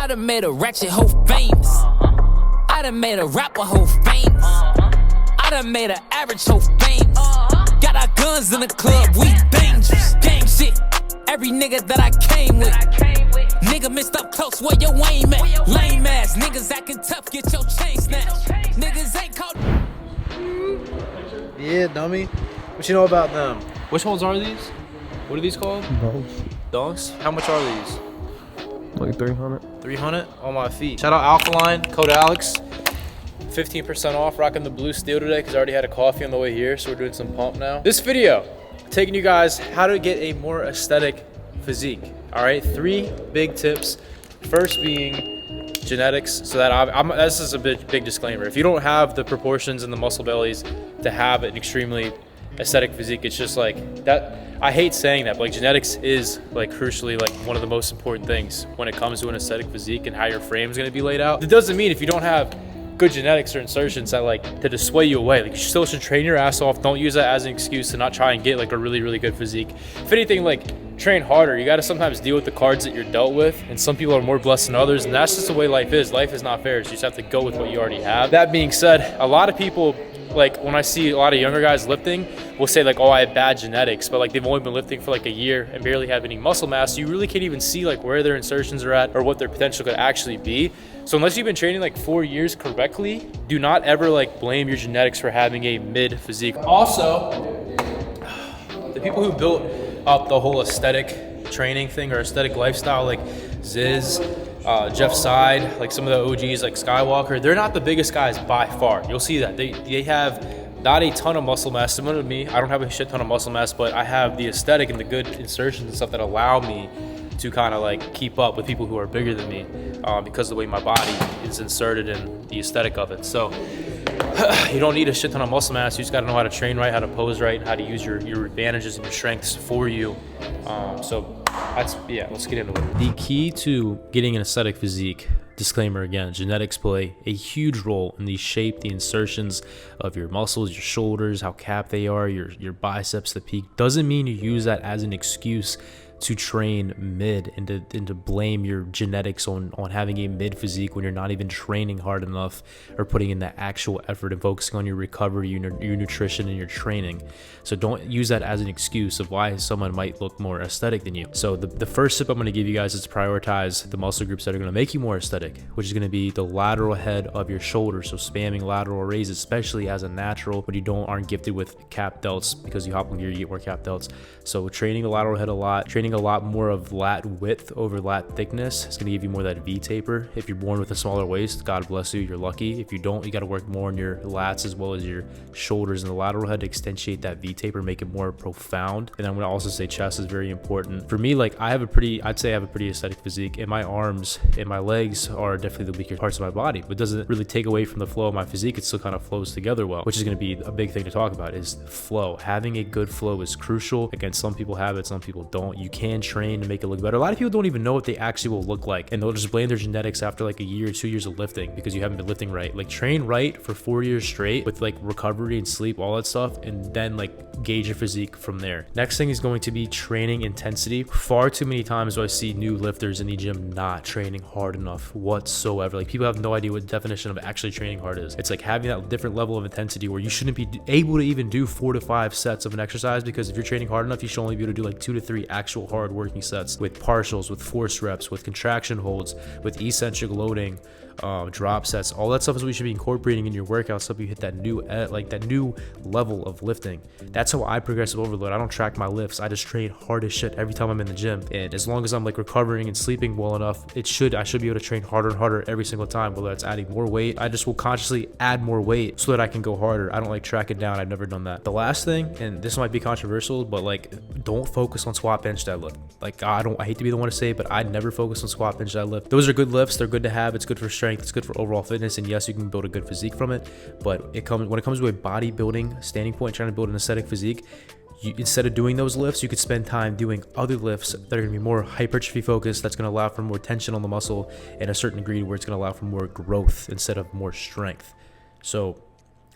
I done made a ratchet hoe famous. I done made a rapper hoe famous. I done made an average hoe famous. Got our guns in the club, we dangerous. Gang shit, every nigga that I came with. Nigga missed up close, where your aim at? Lame ass, niggas acting tough, get your chain snatched. Niggas ain't caught. Yeah, dummy. What you know about them? Which ones are these? What are these called? Those. Donks? How much are these? Like 300. 300 on my feet. Shout out Alkaline, code Alex. 15% off, rocking the blue steel today because I already had a coffee on the way here, so we're doing some pump now. This video, taking you guys how to get a more aesthetic physique. All right, 3 big tips. First being genetics, so that this is a big disclaimer. If you don't have the proportions and the muscle bellies to have an extremely aesthetic physique, it's just like that. I hate saying that, but like genetics is like crucially like one of the most important things when it comes to an aesthetic physique and how your frame is going to be laid out. It doesn't mean if you don't have good genetics or insertions that like to dissuade you away. Like you still should train your ass off. Don't use that as an excuse to not try and get like a really good physique. If anything, like train harder. You got to sometimes deal with the cards that you're dealt with, and some people are more blessed than others, and that's just the way life is. Life is not fair. So you just have to go with what you already have. That being said, a lot of people, like when I see a lot of younger guys lifting, will say like, oh, I have bad genetics, but like they've only been lifting for like a year and barely have any muscle mass. So you really can't even see like where their insertions are at or what their potential could actually be. So unless you've been training like 4 years correctly, do not ever like blame your genetics for having a mid physique. Also, the people who built up the whole aesthetic training thing or aesthetic lifestyle, like Ziz, Jeff Side, like some of the OGs like Skywalker, they're not the biggest guys by far. You'll see that they have not a ton of muscle mass similar to me. I don't have a shit ton of muscle mass, but I have the aesthetic and the good insertions and stuff that allow me to kind of like keep up with people who are bigger than me because of the way my body is inserted and the aesthetic of it. So you don't need a shit ton of muscle mass. You just got to know how to train right, how to pose right, and how to use your advantages and your strengths for you. So let's get into it. The key to getting an aesthetic physique, disclaimer again, genetics play a huge role in the shape, the insertions of your muscles, your shoulders, how capped they are, your biceps, the peak. Doesn't mean you use that as an excuse to train mid and to blame your genetics on having a mid physique when you're not even training hard enough or putting in the actual effort and focusing on your recovery, your nutrition, and your training. So don't use that as an excuse of why someone might look more aesthetic than you. So the first tip I'm going to give you guys is to prioritize the muscle groups that are going to make you more aesthetic, which is going to be the lateral head of your shoulder. So spamming lateral raise, especially as a natural when you aren't gifted with cap delts, because you hop on gear, you get more cap delts. So training the lateral head a lot, training a lot more of lat width over lat thickness. It's going to give you more of that V taper. If you're born with a smaller waist, God bless you, you're lucky. If you don't, you got to work more on your lats as well as your shoulders and the lateral head to accentuate that V taper, make it more profound. And I'm going to also say chest is very important. For me, like I'd say I have a pretty aesthetic physique, and my arms and my legs are definitely the weaker parts of my body, but it doesn't really take away from the flow of my physique. It still kind of flows together well, which is going to be a big thing to talk about is flow. Having a good flow is crucial. Again, some people have it, some people don't. You can train to make it look better. A lot of people don't even know what they actually will look like, and they'll just blame their genetics after like a year or 2 years of lifting because you haven't been lifting right. Like train right for 4 years straight with like recovery and sleep, all that stuff, and then like gauge your physique from there. Next thing is going to be training intensity. Far too many times do I see new lifters in the gym not training hard enough whatsoever. Like people have no idea what the definition of actually training hard is. It's like having that different level of intensity where you shouldn't be able to even do 4 to 5 sets of an exercise, because if you're training hard enough, you should only be able to do like 2 to 3 actual hard working sets with partials, with force reps, with contraction holds, with eccentric loading, drop sets. All that stuff is what you should be incorporating in your workouts so you hit that new level of lifting. That's how I progressive overload. I don't track my lifts. I just train hard as shit every time I'm in the gym, and as long as I'm like recovering and sleeping well enough, I should be able to train harder and harder every single time. Whether it's adding more weight, I just will consciously add more weight so that I can go harder. I don't like track it down. I've never done that. The last thing, and this might be controversial, but like don't focus on squat, bench, deadlift. Like I hate to be the one to say it, but I'd never focus on squat, bench, deadlift. Those are good lifts. They're good to have. It's good for strength. It's good for overall fitness, and yes, you can build a good physique from it. But when it comes to a bodybuilding standing point, trying to build an aesthetic physique, instead of doing those lifts, you could spend time doing other lifts that are going to be more hypertrophy focused. That's going to allow for more tension on the muscle and a certain degree where it's going to allow for more growth instead of more strength. So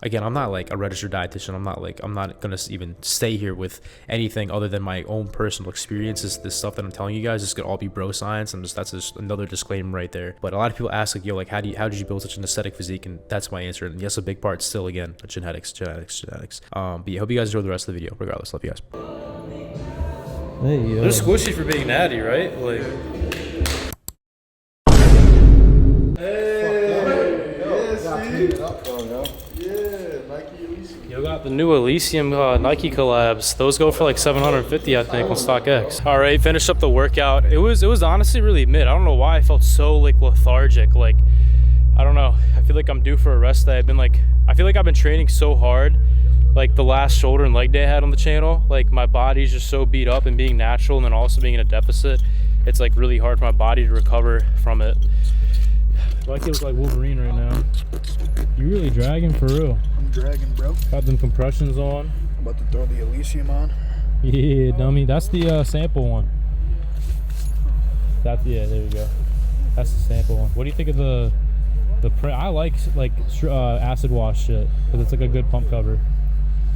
Again, I'm not like a registered dietitian. I'm not gonna even stay here with anything other than my own personal experiences. This stuff that I'm telling you guys is gonna all be bro science, and that's just another disclaimer right there. But a lot of people ask like, yo, like how did you build such an aesthetic physique? And that's my answer. And yes, a big part still again genetics. But yeah, hope you guys enjoy the rest of the video. Regardless, love you guys. Hey, They're squishy for being natty, right? Like. Yo, got the new Elysium Nike collabs. Those go for like $750, I think, on StockX. All right, finished up the workout. It was honestly really mid. I don't know why I felt so like lethargic. Like, I don't know. I feel like I'm due for a rest day. I feel like I've been training so hard. Like the last shoulder and leg day I had on the channel, like my body's just so beat up, and being natural and then also being in a deficit, it's like really hard for my body to recover from it. Like it was like Wolverine right now. You really dragging for real? I'm dragging, bro. Got them compressions on. I'm about to throw the Elysium on. Yeah, dummy. That's the sample one. Yeah, there you go. That's the sample one. What do you think of the I like acid wash shit because it's like a good pump cover.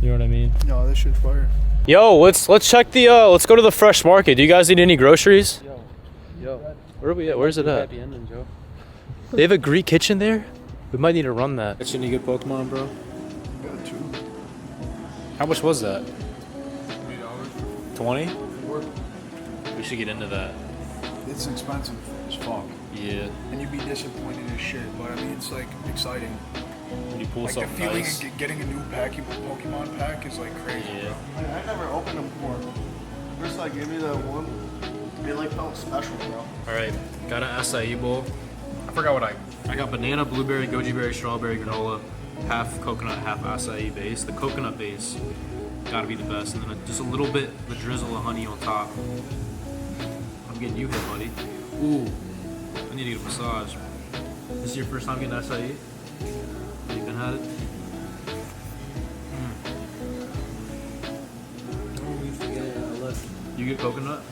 You know what I mean? No, this shit's fire. Yo, let's check the let's go to the fresh market. Do you guys need any groceries? Yo. Where are we at? Where's it at? Happy ending, Joe. They have a Greek kitchen there? We might need to run that. Got you any good Pokemon, bro? Got 2. How much was that? $3. 20? We should get into that. It's expensive as fuck. Yeah. And you'd be disappointed as shit, but I mean, it's like exciting. When you pull Like the something feeling nice. of getting a new Pokemon pack is like crazy, Yeah. bro. I never opened them before. First, I gave me that one. It like felt special, bro. All right, got an acai bowl. I forgot what I got banana, blueberry, goji berry, strawberry, granola, half coconut, half acai base. The coconut base gotta be the best, and then just a little bit the drizzle of honey on top. I'm getting you hit, buddy. Ooh, I need to get a massage. This is your first time getting acai? You even had it? You get coconut?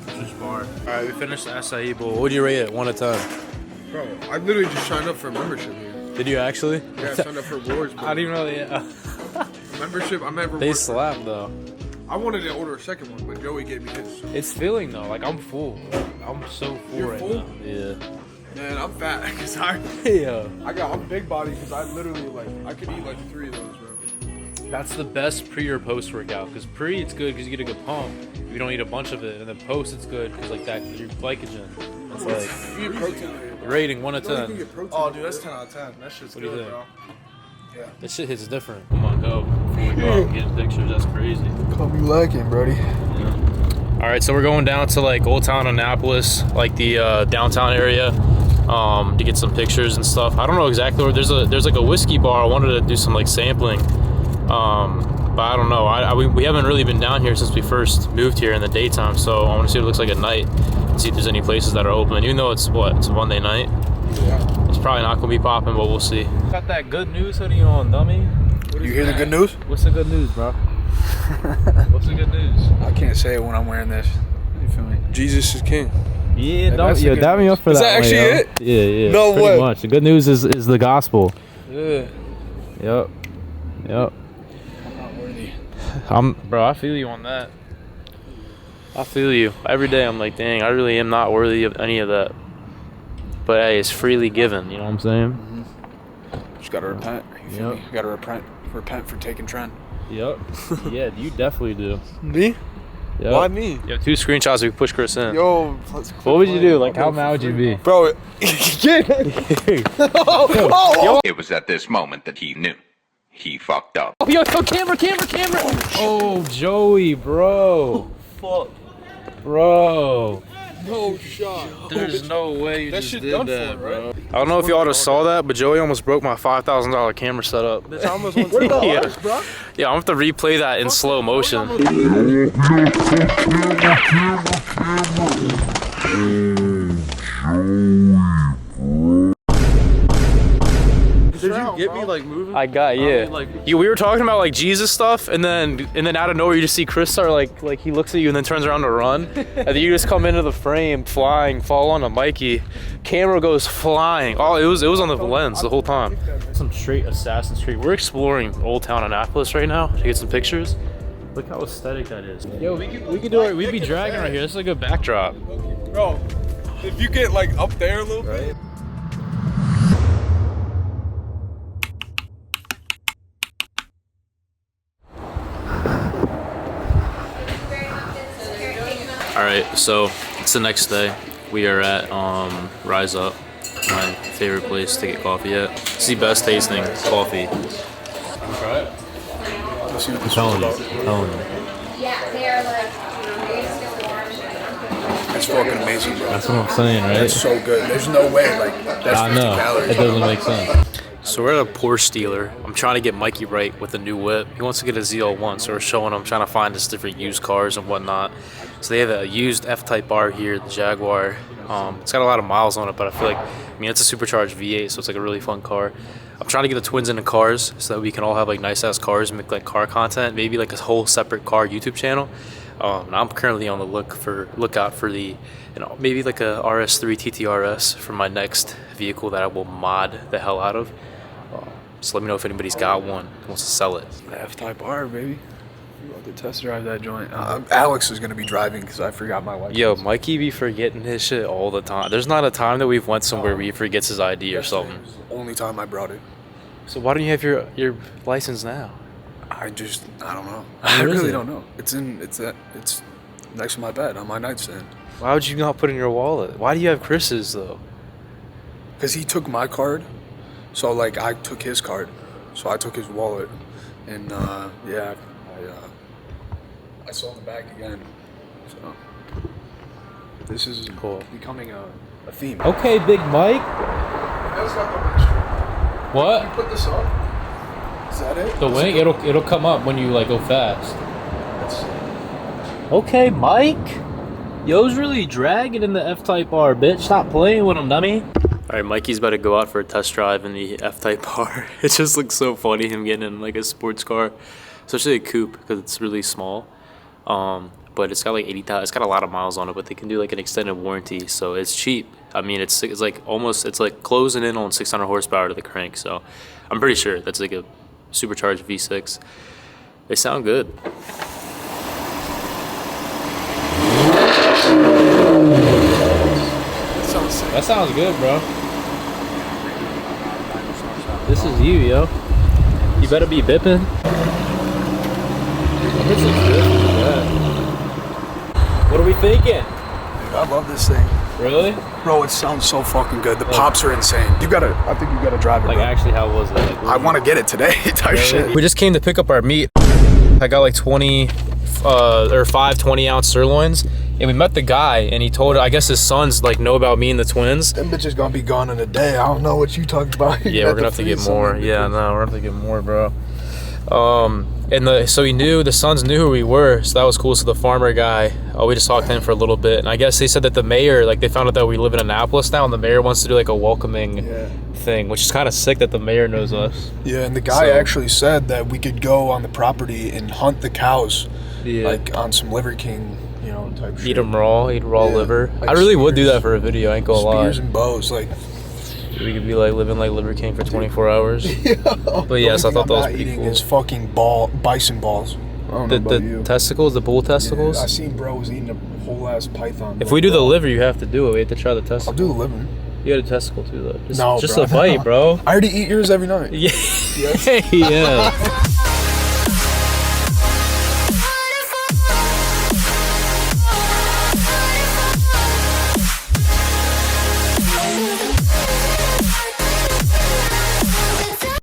Just bar. Alright, we finished the acai bowl. What would you rate it? 1 to 10? Bro, I literally just signed up for a membership here. Did you actually? Yeah, I signed up for rewards, I bro. didn't really. Membership, I'm at They rewards. slap though. I wanted to order a second one, but Joey gave me his. It's filling though. Like I'm full. I'm so full You're right full? now. Yeah. Man, I'm fat because Yeah. I'm big body because I literally I could eat like 3 of those, bro. That's the best pre or post workout. Because pre it's good because you get a good pump. You don't eat a bunch of it, and then post it's good because like that your glycogen. It's like You get protein later, bro. rating 1 to You can 10. get protein. Oh, dude, that's 10 out of 10. That shit's What do you good, think? bro. This shit hits different. Come on, go. Before we go out and get pictures, that's crazy. Call me lacking, brody. All right, so we're going down to like Old Town Annapolis, like the downtown area, to get some pictures and stuff. I don't know exactly where. There's like a whiskey bar. I wanted to do some like sampling, but I don't know. We haven't really been down here since we first moved here in the daytime, so I want to see what it looks like at night and see if there's any places that are open. Even though it's a Monday night, it's probably not gonna be popping, but we'll see. Got that good news hoodie on, dummy. You hear the good news? What's the good news, bro? What's the good news? I can't say it when I'm wearing this. You feel me? Jesus is king. Yeah, that's the yo, good dab me up for Is that. that actually one, yo. it? Yeah, yeah. No pretty way. much. The good news is the gospel. Yeah. Yep. Yep. I'm not worthy. Bro, I feel you on that. I feel you. Every day I'm like, dang, I really am not worthy of any of that. But hey, it's freely given, you know what I'm saying? Just gotta repent. You feel Yep. me? Gotta repent for taking trend. Yep. Yeah, you definitely do. Me? Yep. Why me? You have 2 screenshots we can push Chris in. Yo, let's What would you do? Like, how mad would you be? Bro, get It was at this moment that he knew. He fucked up. Oh, yo, camera! Oh, Joey, bro. fuck. Bro. No shot. There's no way you That just shit did done that, for, bro. right? I don't know if y'all just saw that, but Joey almost broke my $5,000 camera setup. Bitch, I almost went to the Yeah. artist, bro. Yeah, I'm gonna have to replay that in slow motion. Did you get me like moving? I got, yeah. like- We were talking about like Jesus stuff, and then out of nowhere you just see Chris start like he looks at you and then turns around to run, and then you just come into the frame flying, fall on a Mikey, camera goes flying. Oh, it was on the lens the whole time. Some straight Assassin's Creed. We're exploring Old Town Annapolis right now to get some pictures. Look how aesthetic that is. Yo, we could do it. We'd be dragging right here. This is a good backdrop. Bro, if you get like up there a little bit. All right, so it's the next day. We are at Rise Up, my favorite place to get coffee at. It's the best tasting coffee. Try it. I'm telling you. Yeah, they are like, It's fucking amazing, bro. That's what I'm saying, right? It's so good. There's no way, like, that's 50 I know. calories. It doesn't make sense. So we're at a Porsche dealer. I'm trying to get Mikey right with a new whip. He wants to get a ZL1, so we're showing him, trying to find us different used cars and whatnot. So they have a used F-Type R here, the Jaguar. It's got a lot of miles on it, but I feel like, it's a supercharged V8, so it's like a really fun car. I'm trying to get the twins into cars so that we can all have like nice ass cars and make like car content, maybe like a whole separate car YouTube channel. I'm currently on the lookout for the, maybe like a RS3 TTRS for my next vehicle that I will mod the hell out of. So let me know if anybody's got one and wants to sell it. F-Type R, baby. You want to test drive that joint? Alex is going to be driving because I forgot my license. Yo, Mikey be forgetting his shit all the time. There's not a time that we've went somewhere where he forgets his ID or something. Only time I brought it. So why don't you have your license now? I don't know. I really don't know. It's next to my bed on my nightstand. Why would you not put it in your wallet? Why do you have Chris's though? Because he took my card, so like I took his card, so I took his wallet, and I saw the bag again. So this is cool. Becoming a theme. Okay, Big Mike. What? You put this up. Is that it? The wing, it'll come up when you like go fast. Okay, Mike. Yo's really dragging in the F-Type R, bitch. Stop playing with him, dummy. All right, Mikey's about to go out for a test drive in the F-Type R. It just looks so funny, him getting in like a sports car, especially a coupe because it's really small. But it's got like 80,000. It's got a lot of miles on it, but they can do like an extended warranty, so it's cheap. It's like almost, it's like closing in on 600 horsepower to the crank. So I'm pretty sure that's like a supercharged V6. They sound good. That sounds good, bro. This is you, yo. You better be bipping. This looks good. Yeah. What are we thinking? Dude, I love this thing. Really? Bro, it sounds so fucking good. The pops are insane. I think you gotta drive it, Like, bro. actually, how was it? Like, I want to get it today, type shit. We just came to pick up our meat. I got like 5 20-ounce sirloins, and we met the guy, and he told, I guess his sons like know about me and the twins. Them bitches gonna be gone in a day. I don't know what you talked about. Yeah, we're gonna have to get more. Yeah, no, we're gonna have to get more, bro. So he knew, the sons knew who we were, so that was cool. So the farmer guy, we just talked to him for a little bit, and I guess they said that the mayor, like they found out that we live in Annapolis now, and the mayor wants to do like a welcoming thing, which is kind of sick that the mayor knows us. Yeah, and the guy actually said that we could go on the property and hunt the cows, like on some Liver King, type shit. Eat raw liver. Like I really would do spears. that for a video, I ain't gonna lie. Spears and bows, like. We could be like living like Liver King for 24 hours. But yes, I thought that was pretty cool. Is fucking bison balls. I don't know about The you. testicles, the bull testicles. Yeah, I seen bro was eating a whole ass python. If we do the liver, you have to do it. We have to try the testicle. I'll do the liver. You got a testicle too, though. No, just bro. a bite, bro. I already eat yours every night. Yeah. Yeah.